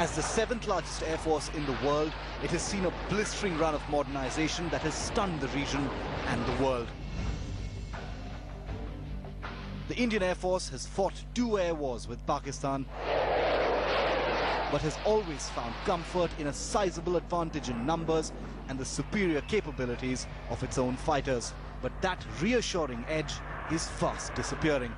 As the 7th largest air force in the world, it has seen a blistering run of modernization that has stunned the region and the world. The Indian Air Force has fought 2 air wars with Pakistan, but has always found comfort in a sizable advantage in numbers and the superior capabilities of its own fighters. But that reassuring edge is fast disappearing.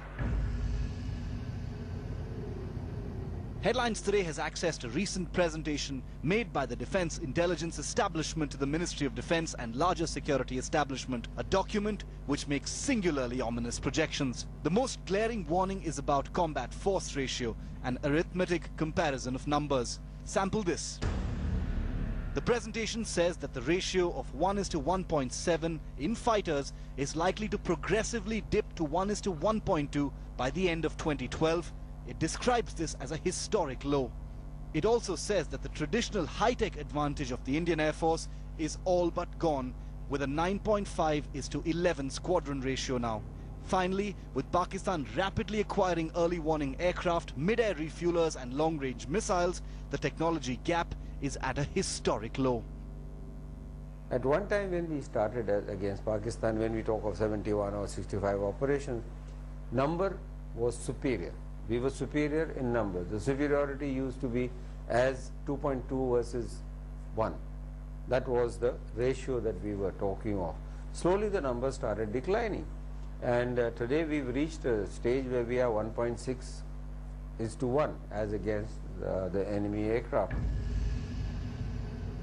Headlines Today has accessed a recent presentation made by the Defence Intelligence Establishment to the Ministry of Defence and larger security establishment, a document which makes singularly ominous projections. The most glaring warning is about combat force ratio, an arithmetic comparison of numbers. Sample this. The presentation says that the ratio of 1:1.7 in fighters is likely to progressively dip to 1:1.2 by the end of 2012. It describes this as a historic low. It also says that the traditional high-tech advantage of the Indian Air Force is all but gone, with a 9.5:11 squadron ratio now. Finally, with Pakistan rapidly acquiring early warning aircraft, mid-air refuelers and long-range missiles, the technology gap is at a historic low. At one time when we started against Pakistan, when we talk of 71 or 65 operations, number was superior. We were superior in numbers. The superiority used to be as 2.2 versus 1. That was the ratio that we were talking of. Slowly the numbers started declining. And today we've reached a stage where we are 1.6:1 as against the enemy aircraft.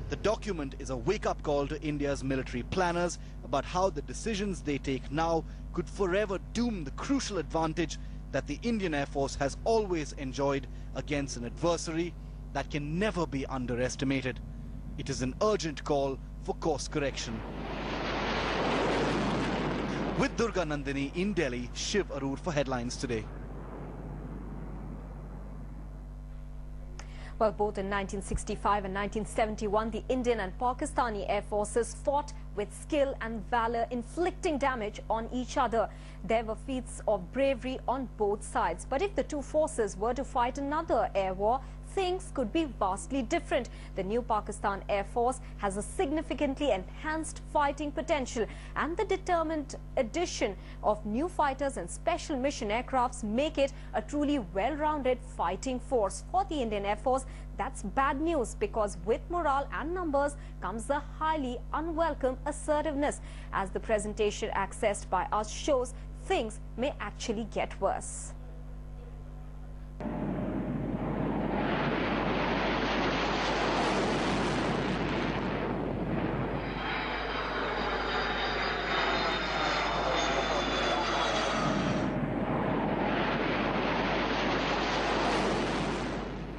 The document is a wake-up call to India's military planners about how the decisions they take now could forever doom the crucial advantage that the Indian Air Force has always enjoyed against an adversary that can never be underestimated. It is an urgent call for course correction. With Durga Nandini in Delhi, Shiv Arur for Headlines Today. Well, both in 1965 and 1971, the Indian and Pakistani air forces fought with skill and valor, inflicting damage on each other. There were feats of bravery on both sides. But if the two forces were to fight another air war, things could be vastly different. The new Pakistan Air Force has a significantly enhanced fighting potential, and the determined addition of new fighters and special mission aircrafts make it a truly well-rounded fighting force. For the Indian Air Force, that's bad news, because with morale and numbers comes a highly unwelcome assertiveness. As the presentation accessed by us shows, things may actually get worse.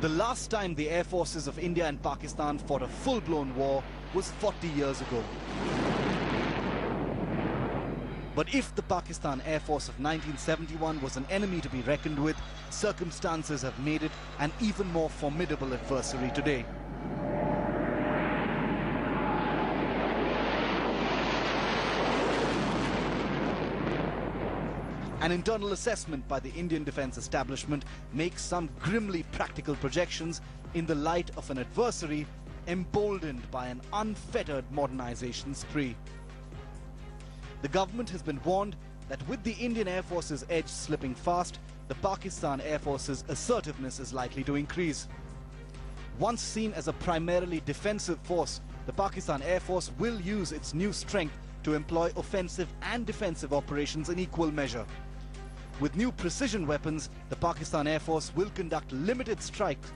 The last time the air forces of India and Pakistan fought a full-blown war was 40 years ago. But if the Pakistan Air Force of 1971 was an enemy to be reckoned with, circumstances have made it an even more formidable adversary today. An internal assessment by the Indian defence establishment makes some grimly practical projections in the light of an adversary emboldened by an unfettered modernization spree. The government has been warned that with the Indian Air Force's edge slipping fast, the Pakistan Air Force's assertiveness is likely to increase. Once seen as a primarily defensive force, the Pakistan Air Force will use its new strength to employ offensive and defensive operations in equal measure. With new precision weapons, the Pakistan Air Force will conduct limited strikes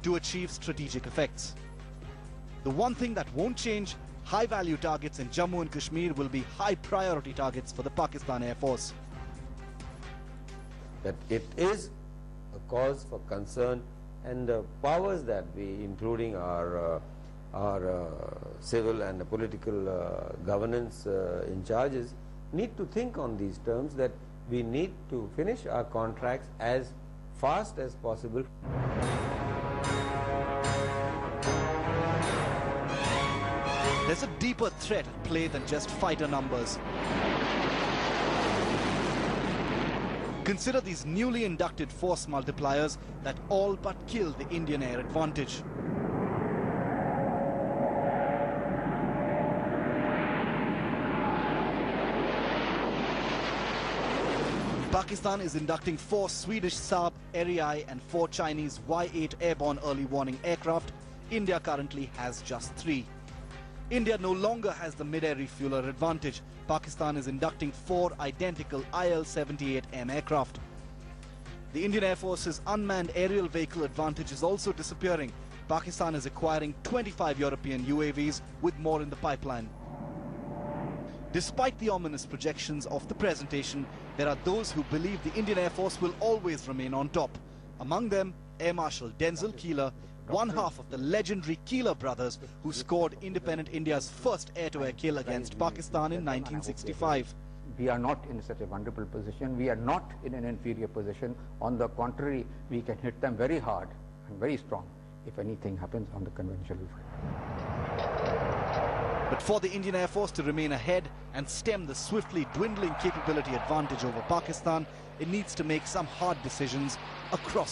to achieve strategic effects. The one thing that won't change: high-value targets in Jammu and Kashmir will be high-priority targets for the Pakistan Air Force. That it is a cause for concern, and the powers that be, including our civil and political governance in charges, need to think on these terms, that we need to finish our contracts as fast as possible. There's a deeper threat at play than just fighter numbers. Consider these newly inducted force multipliers that all but kill the Indian air advantage. Pakistan is inducting 4 Swedish Saab, Erieye and 4 Chinese Y-8 airborne early warning aircraft. India currently has just 3. India no longer has the mid-air refueler advantage. Pakistan is inducting 4 identical IL-78M aircraft. The Indian Air Force's unmanned aerial vehicle advantage is also disappearing. Pakistan is acquiring 25 European UAVs with more in the pipeline. Despite the ominous projections of the presentation, there are those who believe the Indian Air Force will always remain on top. Among them, Air Marshal Denzil Keeler, one half of the legendary Keeler brothers who scored independent India's first air-to-air kill against Pakistan in 1965. We are not in such a vulnerable position. We are not in an inferior position. On the contrary, we can hit them very hard and very strong if anything happens on the conventional front. But for the Indian Air Force to remain ahead and stem the swiftly dwindling capability advantage over Pakistan, it needs to make some hard decisions across